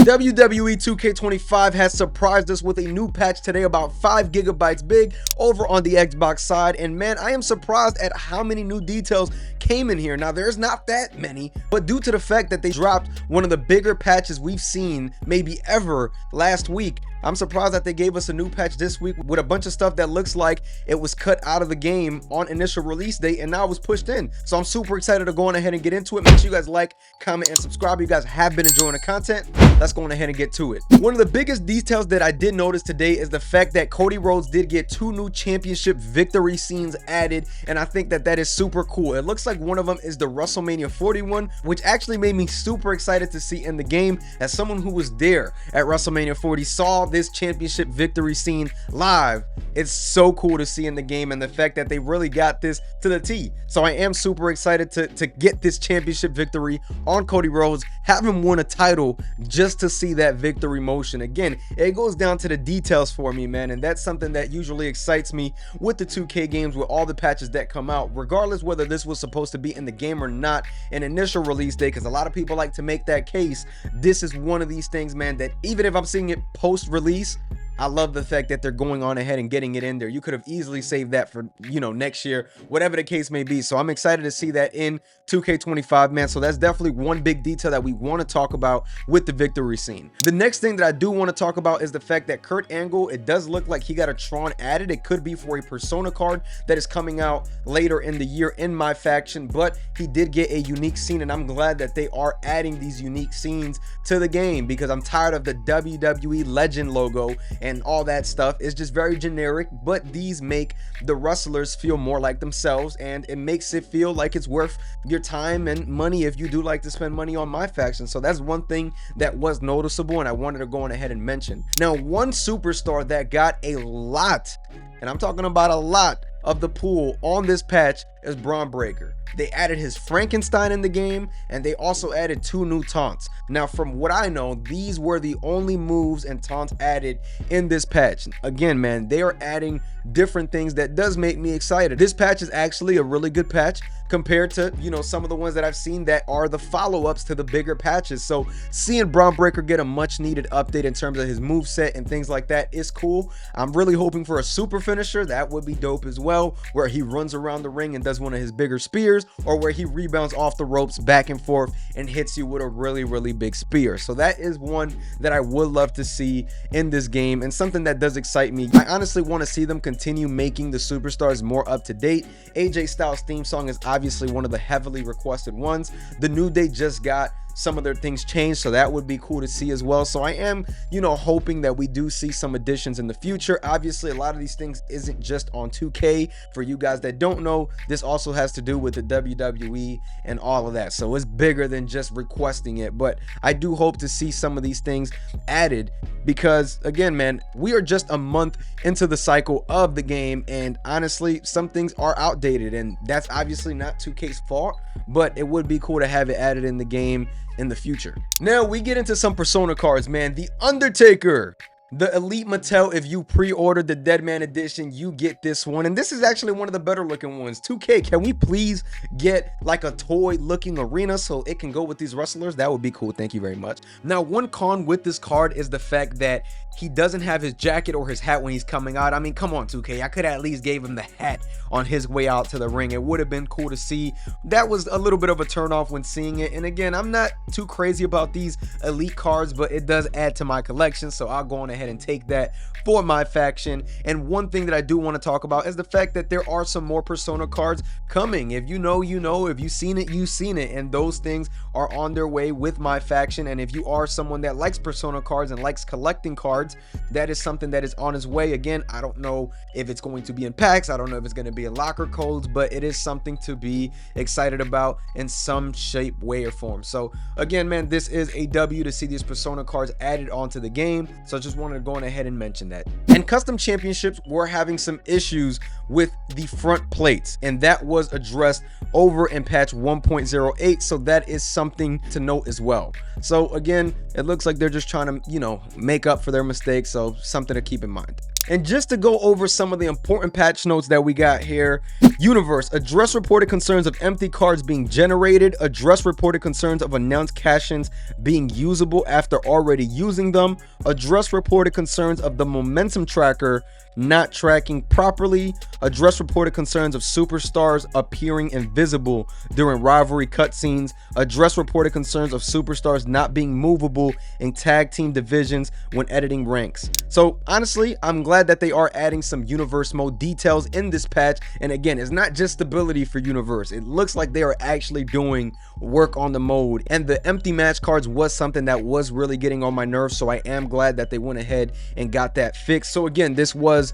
WWE 2K25 has surprised us with a new patch today about 5 gigabytes big over on the Xbox side, and man, I am surprised at how many new details came in here. Now there's not that many, but due to the fact that they dropped one of the bigger patches we've seen maybe ever last week, I'm surprised that they gave us a new patch this week with a bunch of stuff that looks like it was cut out of the game on initial release date and now it was pushed in. So I'm super excited to go on ahead and get into it. Make sure you guys like, comment, and subscribe. You guys have been enjoying the content. Let's go on ahead and get to it. One of the biggest details that I did notice today is the fact that Cody Rhodes did get 2 new championship victory scenes added, and I think that that is super cool. It looks like one of them is the WrestleMania 41, which actually made me super excited to see in the game. As someone who was there at WrestleMania 40, saw this championship victory scene live, it's so cool to see in the game, and the fact that they really got this to the T. So I am super excited to get this championship victory on Cody Rhodes, have him win a title just to see that victory motion. Again, it goes down to the details for me, man, and that's something that usually excites me with the 2K games, with all the patches that come out, regardless whether this was supposed to be in the game or not in initial release day, because a lot of people like to make that case. This is one of these things, man, that even if I'm seeing it post-release, I love the fact that they're going on ahead and getting it in there. You could have easily saved that for, you know, next year, whatever the case may be. So I'm excited to see that in 2K25, man. So that's definitely one big detail that we want to talk about with the victory scene. The next thing that I do want to talk about is the fact that Kurt Angle, it does look like he got a Tron added. It could be for a Persona card that is coming out later in the year in my faction, but he did get a unique scene, and I'm glad that they are adding these unique scenes to the game, because I'm tired of the WWE Legend logo and all that stuff. Is just very generic, but these make the wrestlers feel more like themselves, and it makes it feel like it's worth your time and money if you do like to spend money on my faction. So that's one thing that was noticeable, and I wanted to go on ahead and mention. Now, one superstar that got a lot, and I'm talking about a lot, of the pool on this patch is Bron Breakker. They added his Frankenstein in the game, and they also added 2 new taunts. Now, from what I know, these were the only moves and taunts added in this patch. Again, man, they are adding different things that does make me excited. This patch is actually a really good patch compared to, you know, some of the ones that I've seen that are the follow-ups to the bigger patches. So seeing Bron Breakker get a much needed update in terms of his move set and things like that is cool. I'm really hoping for a super finisher. That would be dope as well, where he runs around the ring and does one of his bigger spears, or where he rebounds off the ropes back and forth and hits you with a really big spear. So that is one that I would love to see in this game, and something that does excite me. I honestly want to see them continue making the superstars more up to date. AJ Styles' theme song is obviously one of the heavily requested ones. The New Day just got some of their things changed, so that would be cool to see as well. So I am, you know, hoping that we do see some additions in the future. Obviously, a lot of these things isn't just on 2K. For you guys that don't know, this also has to do with the WWE and all of that, so it's bigger than just requesting it. But I do hope to see some of these things added, because again, man, we are just a month into the cycle of the game, and honestly, some things are outdated, and that's obviously not 2K's fault, but it would be cool to have it added in the game in the future. Now we get into some Persona cards, man. The Undertaker, the Elite Mattel. If you pre-ordered the Deadman edition, you get this one, and this is actually one of the better looking ones. 2K, can we please get like a toy looking arena so it can go with these wrestlers? That would be cool. Thank you very much. Now, one con with this card is the fact that he doesn't have his jacket or his hat when he's coming out. I mean, come on, 2K. I could at least gave him the hat on his way out to the ring. It would have been cool to see. That was a little bit of a turn off when seeing it. And again, I'm not too crazy about these elite cards, but it does add to my collection, so I'll go on ahead and take that for my faction. And one thing that I do want to talk about is the fact that there are some more Persona cards coming. If you know, you know. If you've seen it, you've seen it. And those things are on their way with my faction. And if you are someone that likes Persona cards and likes collecting cards, that is something that is on its way. Again, I don't know if it's going to be in packs. I don't know if it's going to be in locker codes, but it is something to be excited about in some shape, way, or form. So again, man, this is a W to see these Persona cards added onto the game. So I just wanted to go on ahead and mention that. And custom championships were having some issues with the front plates, and that was addressed over in patch 1.08. so that is something to note as well. So again, it looks like they're just trying to, you know, make up for their mistakes, so something to keep in mind. And just to go over some of the important patch notes that we got here: Universe, address reported concerns of empty cards being generated, address reported concerns of announced cash-ins being usable after already using them, address reported concerns of the momentum tracker not tracking properly, address reported concerns of superstars appearing invisible during rivalry cutscenes, address reported concerns of superstars not being movable in tag team divisions when editing ranks. So honestly, I'm glad that they are adding some universe mode details in this patch. And again, it's not just stability for universe, it looks like they are actually doing work on the mode. And the empty match cards was something that was really getting on my nerves, so I am glad that they went ahead and got that fixed. So again, this was,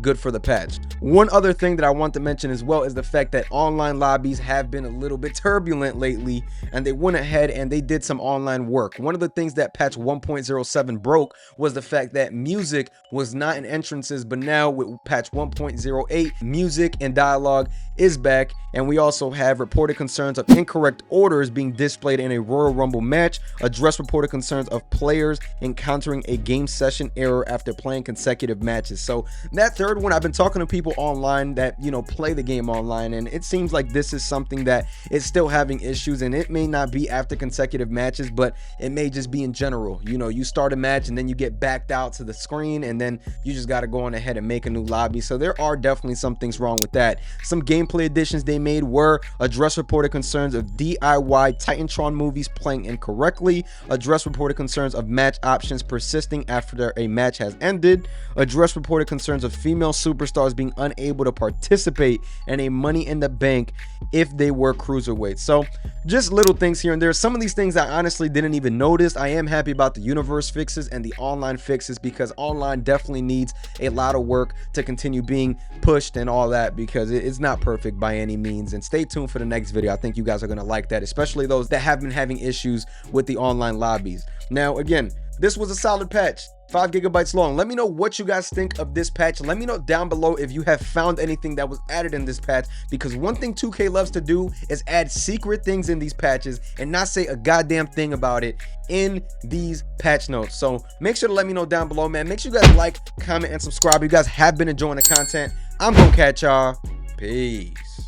good for the patch. One other thing that I want to mention as well is the fact that online lobbies have been a little bit turbulent lately, and they went ahead and they did some online work. One of the things that patch 1.07 broke was the fact that music was not in entrances, but now with patch 1.08, music and dialogue is back. And we also have reported concerns of incorrect orders being displayed in a Royal Rumble match, address reported concerns of players encountering a game session error after playing consecutive matches. So that third one, I've been talking to people online that play the game online, and it seems like this is something that is still having issues. And it may not be after consecutive matches, but it may just be in general. You start a match and then you get backed out to the screen, and then you just got to go on ahead and make a new lobby. So there are definitely some things wrong with that. Some gameplay additions they made were address reported concerns of DIY Titantron movies playing incorrectly, address reported concerns of match options persisting after a match has ended, address reported concerns of female superstars being unable to participate in a Money in the Bank if they were cruiserweights. So just little things here and there. Some of these things I honestly didn't even notice. I am happy about the universe fixes and the online fixes, because online definitely needs a lot of work to continue being pushed and all that, because it's not perfect by any means. And stay tuned for the next video. I think you guys are going to like that, especially those that have been having issues with the online lobbies. Now again, this was a solid patch, 5 gigabytes long. Let me know what you guys think of this patch. Let me know down below if you have found anything that was added in this patch, because one thing 2K loves to do is add secret things in these patches and not say a goddamn thing about it in these patch notes. So make sure to let me know down below, man. Make sure you guys like, comment, and subscribe. You guys have been enjoying the content. I'm gonna catch y'all. Peace.